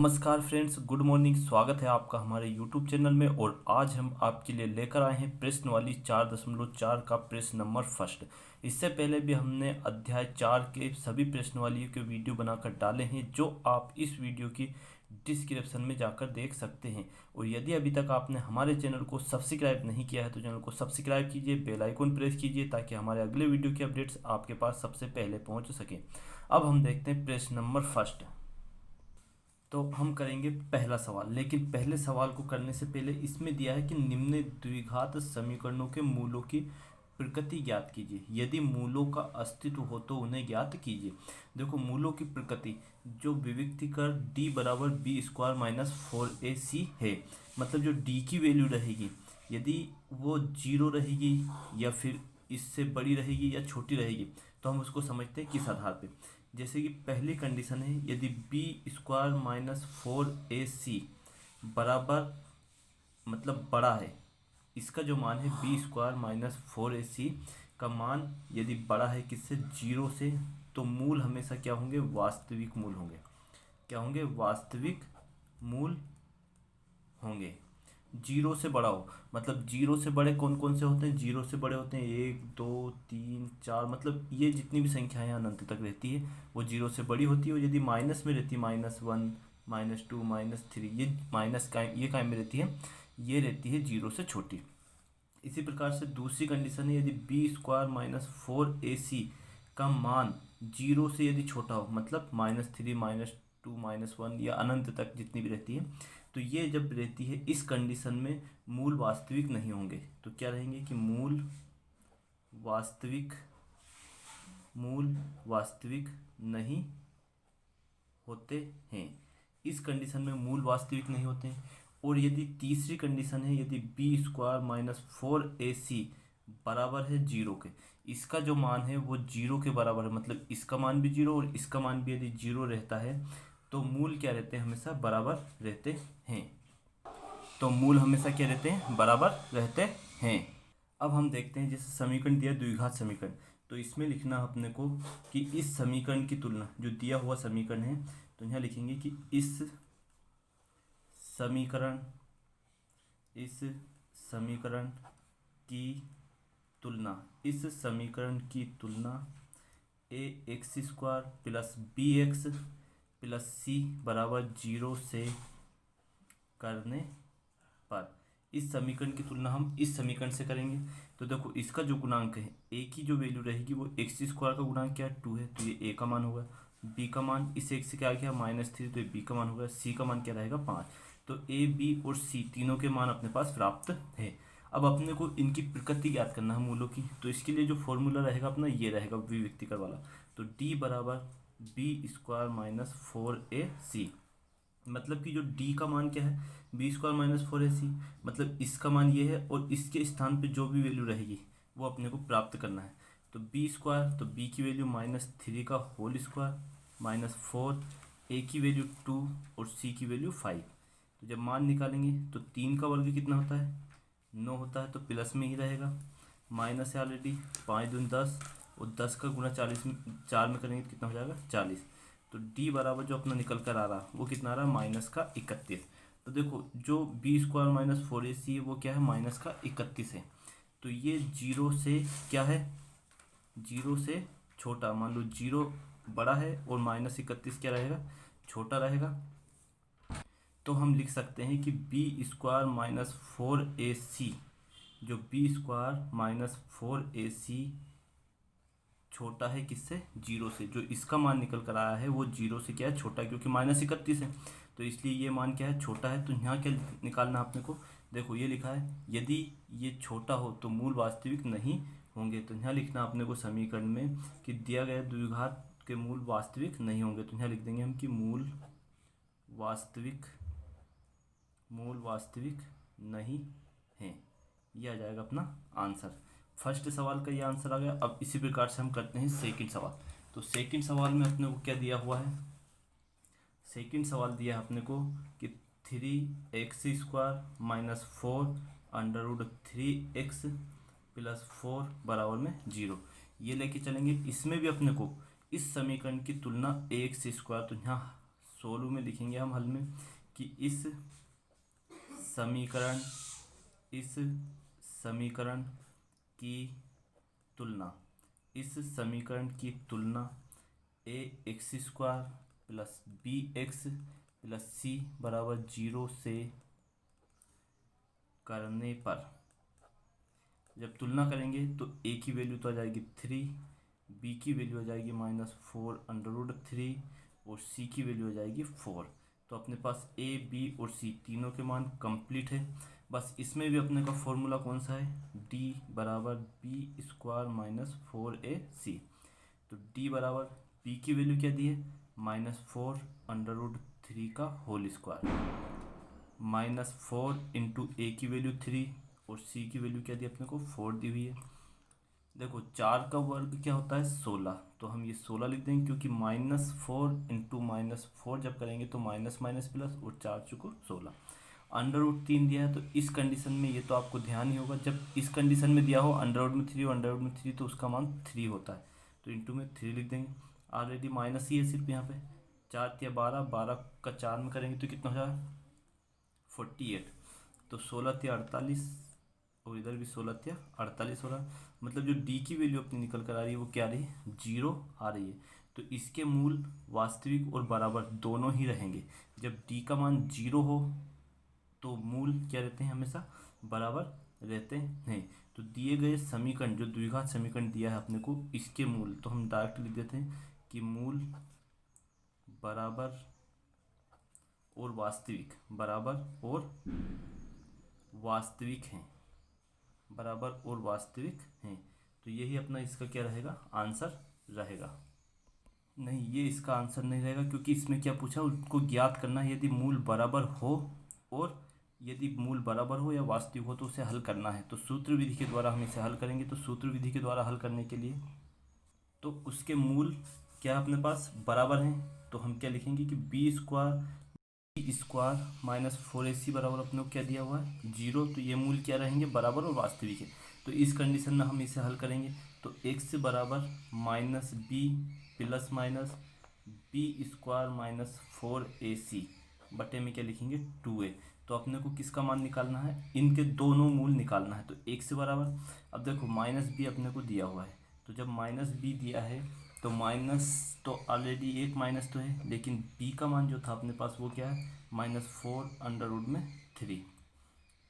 नमस्कार friends, good morning. स्वागत है आपका हमारे यूट्यूब चैनल में। और आज हम आपके लिए लेकर आए हैं प्रश्न वाली 4.4 का प्रश्न नंबर फर्स्ट। इससे पहले भी हमने अध्याय 4 के सभी प्रश्न वाली के वीडियो बनाकर डाले हैं, जो आप इस वीडियो की डिस्क्रिप्शन में जाकर देख सकते हैं। और यदि अभी तक आपने हमारे चैनल को सब्सक्राइब नहीं किया है तो चैनल को सब्सक्राइब कीजिए, बेल आइकन प्रेस कीजिए ताकि हमारे अगले वीडियो की अपडेट्स आपके पास सबसे पहले पहुँच सकें। अब हम देखते हैं प्रश्न नंबर फर्स्ट। तो हम करेंगे पहला सवाल, लेकिन पहले सवाल को करने से पहले इसमें दिया है कि निम्न द्विघात समीकरणों के मूलों की प्रकृति ज्ञात कीजिए। यदि मूलों का अस्तित्व हो तो उन्हें ज्ञात कीजिए। देखो, मूलों की प्रकृति जो विविक्तीकर d बराबर बी स्क्वायर माइनस 4ac है, मतलब जो d की वैल्यू रहेगी, यदि वो 0 रहेगी या फिर इससे बड़ी रहेगी या छोटी रहेगी, तो हम उसको समझते हैं किस आधार पे। जैसे कि पहली कंडीशन है, यदि बी स्क्वायर माइनस 4ac बराबर मतलब बड़ा है, इसका जो मान है बी स्क्वायर माइनस 4ac का मान यदि बड़ा है किससे, 0 से, तो मूल हमेशा क्या होंगे, वास्तविक मूल होंगे। क्या होंगे, वास्तविक मूल होंगे। 0 से बड़ा हो, मतलब 0 से बड़े कौन कौन से होते हैं, 0 से बड़े होते हैं 1 2 3 4, मतलब ये जितनी भी संख्याएं अनंत तक रहती है वो 0 से बड़ी होती है। और यदि माइनस में रहती है, -1 -2 -3, ये माइनस का ये कायम में रहती है, ये रहती है 0 से छोटी। इसी प्रकार से दूसरी कंडीशन है, यदि बी स्क्वायर माइनस 4ac का मान 0 से यदि छोटा हो, मतलब -3 -2 -1 या अनंत तक जितनी भी रहती है, तो ये जब रहती है इस कंडीशन में मूल वास्तविक नहीं होंगे। तो क्या रहेंगे कि मूल वास्तविक नहीं होते हैं। इस कंडीशन में मूल वास्तविक नहीं होते हैं। और यदि तीसरी कंडीशन है, यदि बी स्क्वायर माइनस 4ac बराबर है 0 के, इसका जो मान है वो 0 के बराबर है, मतलब इसका मान भी 0 और इसका मान भी यदि 0 रहता है, तो मूल क्या रहते हैं, हमेशा बराबर रहते हैं। तो मूल हमेशा क्या रहते हैं, बराबर रहते हैं। अब हम देखते हैं, जैसे समीकरण दिया द्विघात समीकरण, तो इसमें लिखना अपने को कि इस समीकरण की तुलना, जो दिया हुआ समीकरण है, तो यहाँ लिखेंगे कि इस समीकरण की तुलना A x square plus B x plus C बराबर 0 से करने पर, इस समीकरण की तुलना हम इस समीकरण से करेंगे। तो देखो, इसका जो गुणांक है, ए की जो वैल्यू रहेगी वो एक्स स्क्वायर का गुणांक क्या है, 2 है, तो ये ए का मान होगा। बी का मान इस एक्स से क्या गया, -3, तो ये बी का मान होगा। सी का मान क्या रहेगा, 5। तो ए बी और सी तीनों के मान अपने पास प्राप्त है। अब अपने को इनकी प्रकृति ज्ञात करना है मूलों की, तो इसके लिए जो फॉर्मूला रहेगा अपना ये रहेगा विविक्तिकर वाला। तो डी बराबर बी स्क्वायर माइनस 4ac, मतलब कि जो d का मान क्या है, बी स्क्वायर माइनस 4ac, मतलब इसका मान ये है और इसके स्थान पे जो भी वैल्यू रहेगी वो अपने को प्राप्त करना है। तो बी स्क्वायर, तो b की वैल्यू -3 का होल स्क्वायर -4, a की वैल्यू 2 और c की वैल्यू 5। तो जब मान निकालेंगे तो 3 का वर्ग कितना होता है, 9 होता है, तो प्लस में ही रहेगा। माइनस है ऑलरेडी, 5 दूनी 10 और 10 का गुणा 40 में 4 में करेंगे तो कितना हो जाएगा, 40। तो d बराबर जो अपना निकल कर आ रहा वो कितना आ रहा है, -31। तो देखो, जो बी स्क्वायर माइनस 4ac है वो क्या है, -31 है। तो ये 0 से क्या है, 0 से छोटा, मान लो 0 बड़ा है और -31 क्या रहेगा, छोटा रहेगा। तो हम लिख सकते हैं कि बी स्क्वायर माइनस 4ac, जो बी स्क्वायर माइनस 4ac छोटा है किससे, 0 से। जो इसका मान निकल कर आया है वो 0 से क्या है, छोटा है, क्योंकि -31 है, तो इसलिए ये मान क्या है, छोटा है। तो यहाँ क्या निकालना अपने को, देखो ये लिखा है, यदि ये छोटा हो तो मूल वास्तविक नहीं होंगे। तो यहाँ लिखना अपने को समीकरण में कि दिया गया द्विघात के मूल वास्तविक नहीं होंगे। तो यहाँ लिख देंगे हम कि मूल वास्तविक नहीं हैं। ये आ जाएगा अपना आंसर। फर्स्ट सवाल का ये आंसर आ गया। अब इसी प्रकार से हम करते हैं सेकंड सवाल। तो सेकंड सवाल में अपने को क्या दिया हुआ है, सेकंड सवाल दिया है अपने को कि 3x² माइनस 4 √3x प्लस 4 बराबर में 0। ये लेके चलेंगे। इसमें भी अपने को इस समीकरण की तुलना ax², तो यहाँ सोलू में लिखेंगे हम हल में कि समीकरण इस समीकरण की तुलना A x square plus B x plus C बराबर 0 से करने पर, जब तुलना करेंगे तो ए की वैल्यू तो आ जाएगी 3, बी की वैल्यू आ जाएगी -4√3 और सी की वैल्यू आ जाएगी 4। तो अपने पास ए बी और सी तीनों के मान कंप्लीट है। बस इसमें भी अपने का फॉर्मूला कौन सा है, डी बराबर बी स्क्वायर -4ac। तो डी बराबर बी की वैल्यू क्या दी है, -4√3 का होल स्क्वायर, -4 इंटू ए की वैल्यू 3 और सी की वैल्यू क्या दी अपने को 4 दी हुई है। देखो 4 का वर्ग क्या होता है 16, तो हम ये 16 लिख देंगे क्योंकि -4 इंटू -4 जब करेंगे तो माइनस माइनस प्लस और 4 चुको 16। √3 दिया है तो इस कंडीशन में ये तो आपको ध्यान ही होगा, जब इस कंडीशन में दिया हो √3 तो उसका मान 3 होता है, तो इंटू में 3 लिख देंगे। ऑलरेडी माइनस ही है सिर्फ यहाँ पे, 4 या 12, 12 का 4 में करेंगे तो कितना हो जाएगा 48, तो 16 या 48 और इधर भी 16 या 48 हो रहा है। मतलब जो डी की वैल्यू अपनी निकल कर आ रही है वो क्या आ रही है, 0 आ रही है। तो इसके मूल वास्तविक और बराबर दोनों ही रहेंगे। जब डी का मान 0 हो तो मूल क्या रहते हैं, हमेशा बराबर रहते हैं। तो दिए गए समीकरण, जो द्विघात समीकरण दिया है अपने को, इसके मूल तो हम डायरेक्ट लिख देते हैं कि मूल बराबर और वास्तविक हैं, बराबर और वास्तविक हैं। तो यही अपना इसका क्या रहेगा, आंसर रहेगा। नहीं, ये इसका आंसर नहीं रहेगा क्योंकि इसमें क्या पूछा, उसको ज्ञात करना है यदि मूल बराबर हो, और यदि मूल बराबर हो या वास्तविक हो तो उसे हल करना है। तो सूत्र विधि के द्वारा हम इसे हल करेंगे। तो सूत्र विधि के द्वारा हल करने के लिए तो उसके मूल क्या अपने पास बराबर हैं, तो हम क्या लिखेंगे कि बी स्क्वायर -4ac बराबर अपने को क्या दिया हुआ है 0। तो ये मूल क्या रहेंगे, बराबर और वास्तविक है। तो इस कंडीशन में हम इसे हल करेंगे तो x बराबर -b plus minus B square -4ac बटे में क्या लिखेंगे 2a। तो अपने को किसका मान निकालना है, इनके दोनों मूल निकालना है। तो x बराबर, अब देखो -b अपने को दिया हुआ है, तो जब -b दिया है तो माइनस, तो ऑलरेडी एक माइनस तो है, लेकिन b का मान जो था अपने पास वो क्या है -4√3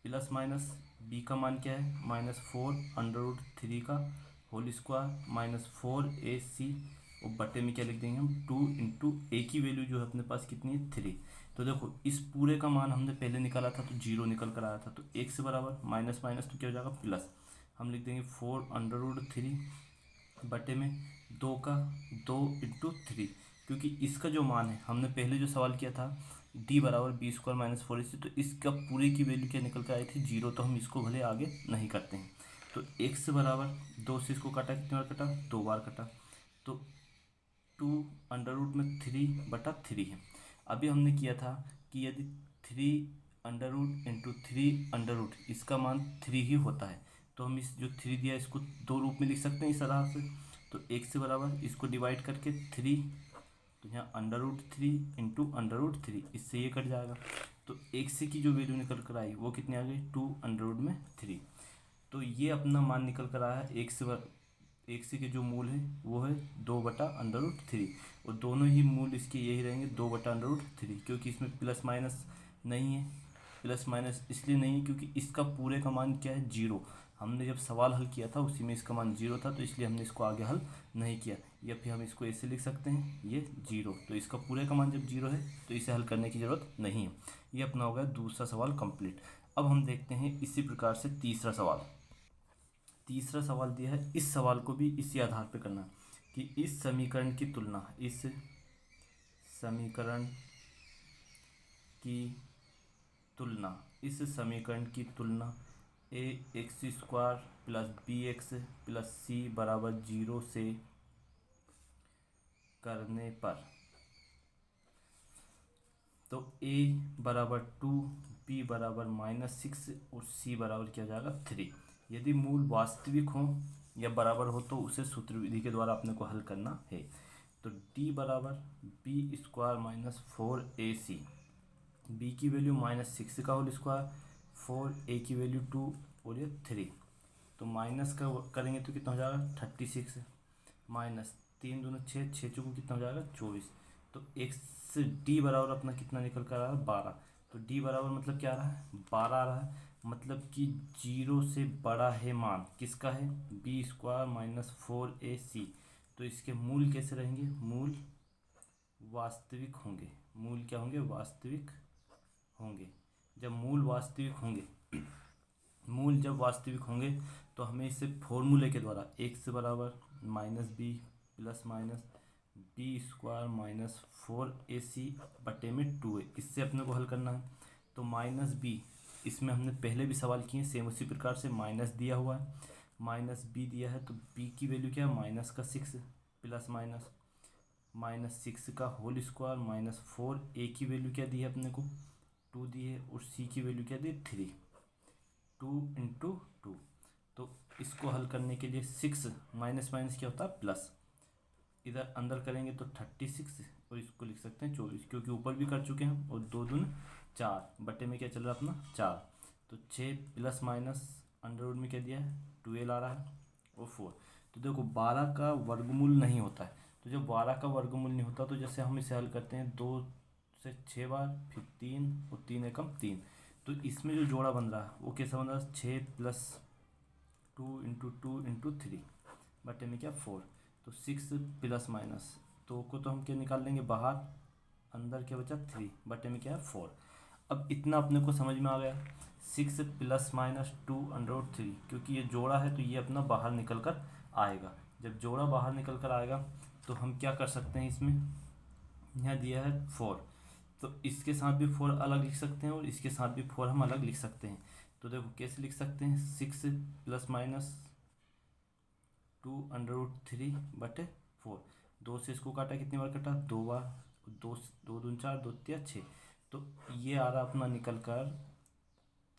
प्लस माइनस b का मान क्या है -4√3 का होल स्क्वायर -4ac और बटे में क्या लिख देंगे हम 2 इंटू ए की वैल्यू जो है अपने पास कितनी है 3। तो देखो इस पूरे का मान हमने पहले निकाला था तो 0 निकल कर आया था, तो x बराबर माइनस माइनस तो क्या हो जाएगा प्लस, हम लिख देंगे 4√3 बटे में 2 का 2 इंटू 3, क्योंकि इसका जो मान है हमने पहले जो सवाल किया था d बराबर बी स्क्वायर -4ac, तो इसका पूरे की वैल्यू क्या निकल कर आई थी 0, तो हम इसको भले आगे नहीं करते हैं। तो x बराबर 2 से इसको काटा, कितनी बार कटा 2 बार कटा, तो 2√3 है। अभी हमने किया था कि यदि 3√3 इसका मान 3 ही होता है तो हम इस जो 3 दिया इसको 2 रूप में लिख सकते हैं इस तरह से। तो x बराबर इसको डिवाइड करके 3, तो यहाँ √3 इंटू √3, इससे ये कट जाएगा। तो x की जो वैल्यू निकल कर आई वो कितनी आ गई 2√3। तो ये अपना मान निकल कर आया है x के जो मूल है वो है 2/√3, और दोनों ही मूल इसके यही रहेंगे 2/√3, क्योंकि इसमें प्लस माइनस नहीं है। प्लस माइनस इसलिए नहीं है क्योंकि इसका पूरे का मान क्या है 0। हमने जब सवाल हल किया था उसी में इसका मान 0 था, तो इसलिए हमने इसको आगे हल नहीं किया, या फिर हम इसको ऐसे लिख सकते हैं ये 0। तो इसका पूरे का मान जब 0 है तो इसे हल करने की ज़रूरत नहीं है। ये अपना हो गया दूसरा सवाल कंप्लीट। अब हम देखते हैं इसी प्रकार से तीसरा सवाल दिया है। इस सवाल को भी इसी आधार पर करना है कि इस समीकरण की तुलना A x square plus B x plus C बराबर 0 से करने पर, तो a बराबर 2, b बराबर -6 और c बराबर क्या हो जाएगा 3। यदि मूल वास्तविक हो या बराबर हो तो उसे सूत्र विधि के द्वारा अपने को हल करना है। तो d बराबर B square minus 4ac, b की वैल्यू -6 का होल स्क्वायर, 4a की वैल्यू 2 और ये 3। तो माइनस का करेंगे तो कितना हो जाएगा 36 माइनस 3 दूनी 6, 6 चौको कितना हो जाएगा 24। तो एक्स डी बराबर अपना कितना निकल कर आ रहा है 12। तो डी बराबर मतलब क्या आ रहा है 12 आ रहा है, मतलब कि 0 से बड़ा है मान किसका है बी स्क्वायर माइनस 4ac। तो इसके मूल कैसे रहेंगे, मूल वास्तविक होंगे। मूल क्या होंगे, वास्तविक होंगे। जब मूल वास्तविक होंगे, मूल जब वास्तविक होंगे तो हमें इसे फॉर्मूले के द्वारा एक्स बराबर minus B plus minus B square minus 4ac बटे में 2a, इससे अपने को हल करना है। तो माइनस बी, इसमें हमने पहले भी सवाल किए सेम उसी प्रकार से, माइनस दिया हुआ है, माइनस बी दिया है तो बी की वैल्यू क्या है -6 प्लस माइनस -6 का होल स्क्वायर माइनस 4a की वैल्यू क्या दी है अपने को 2 दी है, और c की वैल्यू क्या दी है 3, 2 × 2। तो इसको हल करने के लिए 6 माइनस माइनस क्या होता है प्लस, इधर अंदर करेंगे तो 36 और इसको लिख सकते हैं 24, क्योंकि ऊपर भी कर चुके हैं। और 2 दूनी 4 बटे में क्या चल रहा है अपना 4, तो 6 प्लस माइनस अंडर रूट में क्या दिया है 12 आ रहा है और 4। तो देखो 12 का वर्गमूल नहीं होता है, तो जब 12 का वर्गमूल नहीं होता तो जैसे हम इसे हल करते हैं 2 से 6 बार, फिर 3 और 3 एकम 3। तो इसमें जो जोड़ा बन रहा है वो कैसा बन रहा है 6 प्लस 2 × 2 × 3 बटे में क्या 4। तो 6 प्लस माइनस 2 को तो हम क्या निकाल लेंगे बाहर, अंदर क्या बचा 3 बटे में क्या है 4। अब इतना अपने को समझ में आ गया, 6 प्लस माइनस 2 √3, क्योंकि ये जोड़ा है तो ये अपना बाहर निकल कर आएगा। जब जोड़ा बाहर निकल कर आएगा तो हम क्या कर सकते हैं, इसमें यहाँ दिया है 4, तो इसके साथ भी 4 अलग लिख सकते हैं और इसके साथ भी 4 हम अलग लिख सकते हैं। तो देखो कैसे लिख सकते हैं, 6 प्लस माइनस 2 √3 बटे 4, 2 से इसको काटा कितनी बार कटा 2 बार, 2 2 दूनी 4, 2 3 6। तो ये आ रहा अपना निकल कर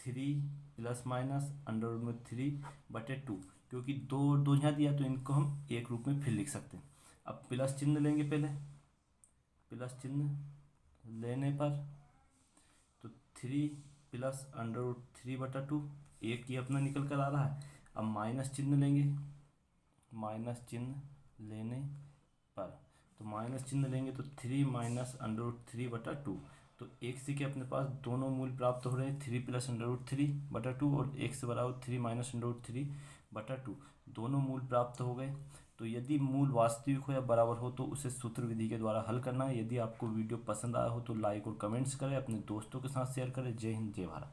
3 प्लस माइनस अंडर रूट में 3 बटे 2, क्योंकि 2 और 2 यहाँ दिया तो इनको हम एक रूप में फिर लिख सकते हैं। अब प्लस चिन्ह लेंगे, पहले प्लस चिन्ह लेने पर तो 3 प्लस अंडर रूट 3 बटा 2, एक ही अपना निकल कर आ रहा है। अब माइनस चिन्ह लेंगे, माइनस चिन्ह लेने पर तो माइनस चिन्ह लेंगे तो 3 माइनस अंडर रूट 3 बटा 2। तो एक से के अपने पास दोनों मूल प्राप्त हो रहे हैं, 3 प्लस अंडर रूट 3 बटा 2 और एक से बराबर 3 माइनस अंडर रूट 3 बटा 2, दोनों मूल प्राप्त हो गए। तो यदि मूल वास्तविक हो या बराबर हो तो उसे सूत्र विधि के द्वारा हल करना है। यदि आपको वीडियो पसंद आया हो तो लाइक और कमेंट्स करें, अपने दोस्तों के साथ शेयर करें। जय हिंद, जय भारत।